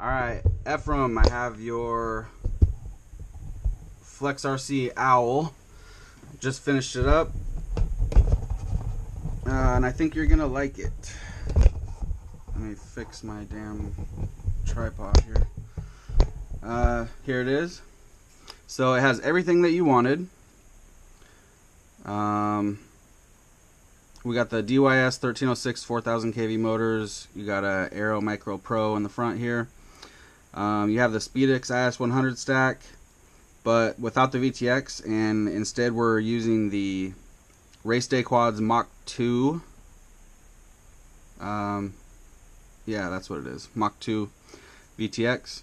Alright, Ephraim, I have your Flex RC Owl. Just finished it up. And I think you're gonna like it. Let me fix my damn tripod here. Here it is. So it has everything that you wanted. We got the DYS 1306 4000 kV motors. You got a Aero Micro Pro in the front here. You have the SpeedX IS100 stack, but without the VTX, and instead we're using the Race Day Quads Mach 2. Yeah, that's what it is, Mach 2 VTX.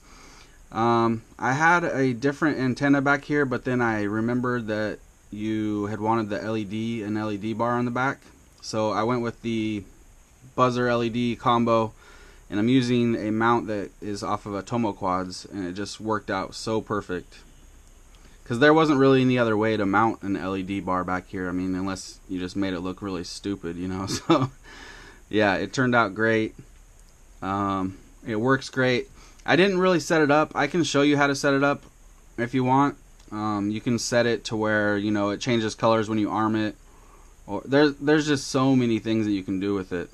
I had a different antenna back here, but then I remembered that you had wanted the an LED bar on the back. So I went with the buzzer LED combo, and I'm using a mount that is off of a Tomo Quads, and it just worked out so perfect. Because there wasn't really any other way to mount an LED bar back here. I mean, unless you just made it look really stupid, you know. So yeah, it turned out great. It works great. I didn't really set it up. I can show you how to set it up if you want. You can set it to where, you know, it changes colors when you arm it. Or there's just so many things that you can do with it.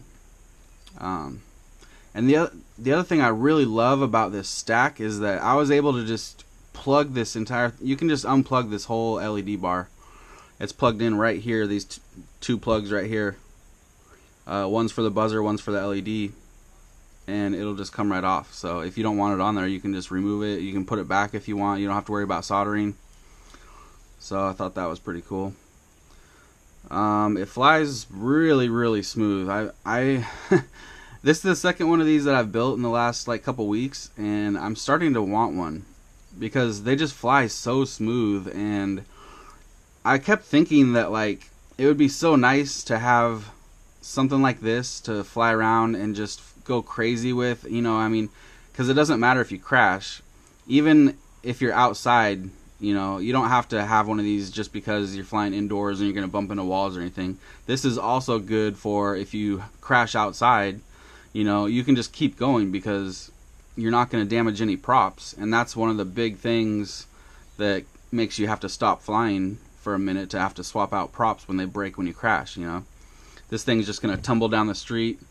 And the other thing I really love about this stack is that I was able to just plug this entire. You can just unplug this whole LED bar. It's plugged in right here. These two plugs right here. One's for the buzzer, one's for the LED, and it'll just come right off. So if you don't want it on there, you can just remove it. You can put it back if you want. You don't have to worry about soldering. So I thought that was pretty cool. It flies really smooth. I this is the second one of these that I've built in the last like couple weeks, and I'm starting to want one because they just fly so smooth. And I kept thinking that like it would be so nice to have something like this to fly around and just go crazy with, you know. I mean, because it doesn't matter if you crash, even if you're outside. You know, you don't have to have one of these just because you're flying indoors and you're going to bump into walls or anything. This is also good for if you crash outside, you know, you can just keep going because you're not going to damage any props. And that's one of the big things that makes you have to stop flying for a minute, to have to swap out props when they break when you crash, you know. This thing's just going to tumble down the street.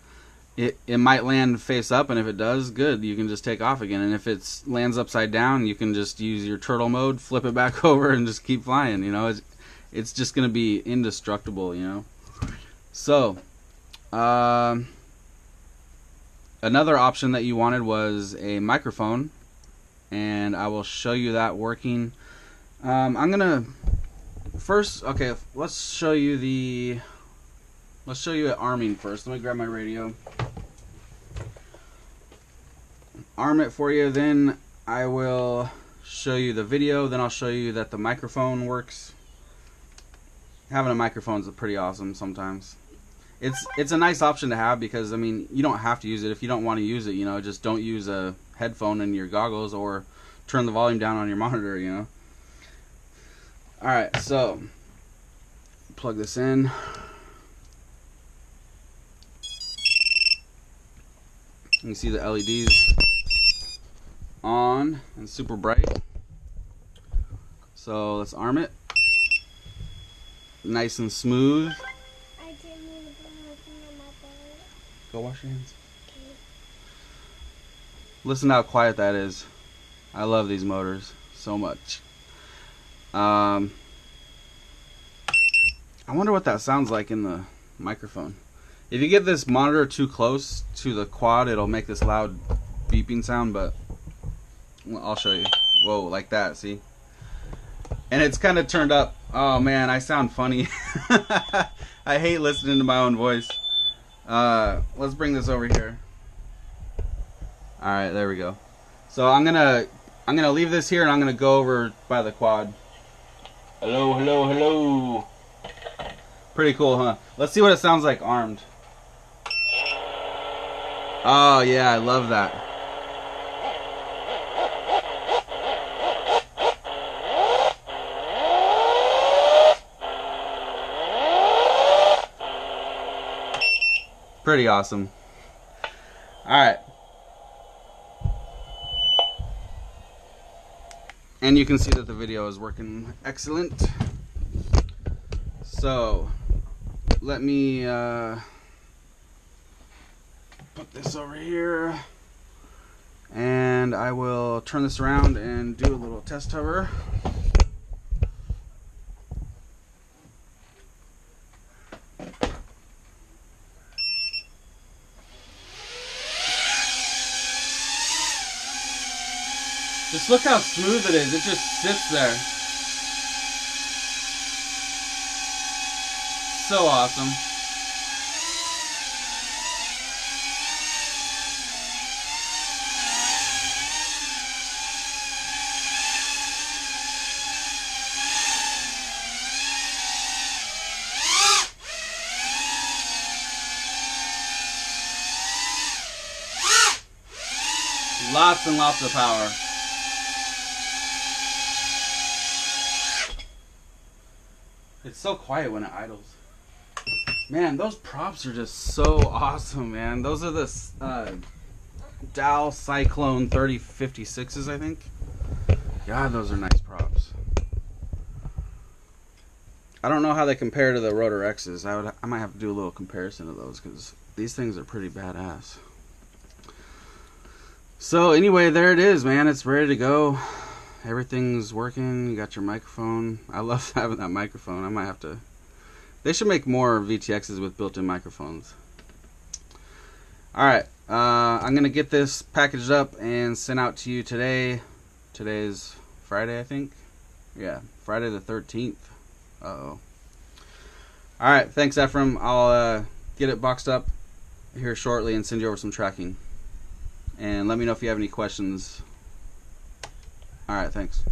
It might land face up, and if it does, good, you can just take off again. And if it lands upside down, you can just use your turtle mode, flip it back over, and just keep flying, you know. It's just going to be indestructible, you know. So another option that you wanted was a microphone, and I will show you that working. I'm going to first, okay, let's show you it arming first. Let me grab my radio. Arm it for you, then I will show you the video, then I'll show you that the microphone works. Having a microphone is pretty awesome sometimes. It's a nice option to have because, I mean, you don't have to use it. If you don't want to use it, you know, just don't use a headphone in your goggles or turn the volume down on your monitor, you know. Alright, so plug this in. You can see the LEDs on and super bright. So let's arm it. Nice and smooth. I didn't want to put my thing on my belly. Go wash your hands. Okay. Listen how quiet that is. I love these motors so much. I wonder what that sounds like in the microphone. If you get this monitor too close to the quad, it'll make this loud beeping sound, but I'll show you. Whoa, like that, see? And it's kind of turned up. Oh man, I sound funny. I hate listening to my own voice. Let's bring this over here. Alright, there we go. So I'm gonna leave this here, and I'm gonna go over by the quad. Hello. Pretty cool, huh? Let's see what it sounds like armed. Oh yeah, I love that. Pretty awesome. Alright. And you can see that the video is working excellent. So let me put this over here, and I will turn this around and do a little test hover. Just look how smooth it is. It just sits there. So awesome. Lots and lots of power. It's so quiet when it idles. Man, those props are just so awesome, man. Those are the Dow Cyclone 3056s, I think. God, those are nice props. I don't know how they compare to the Rotor X's. I might have to do a little comparison of those, because these things are pretty badass. So anyway, there it is, man. It's ready to go. Everything's working. You got your microphone. I love having that microphone. I might have to... They should make more VTXs with built-in microphones. Alright, I'm going to get this packaged up and sent out to you today. Today's Friday, I think. Yeah, Friday the 13th. Uh-oh. Alright, thanks, Ephraim. I'll get it boxed up here shortly and send you over some tracking. And let me know if you have any questions. Alright, thanks.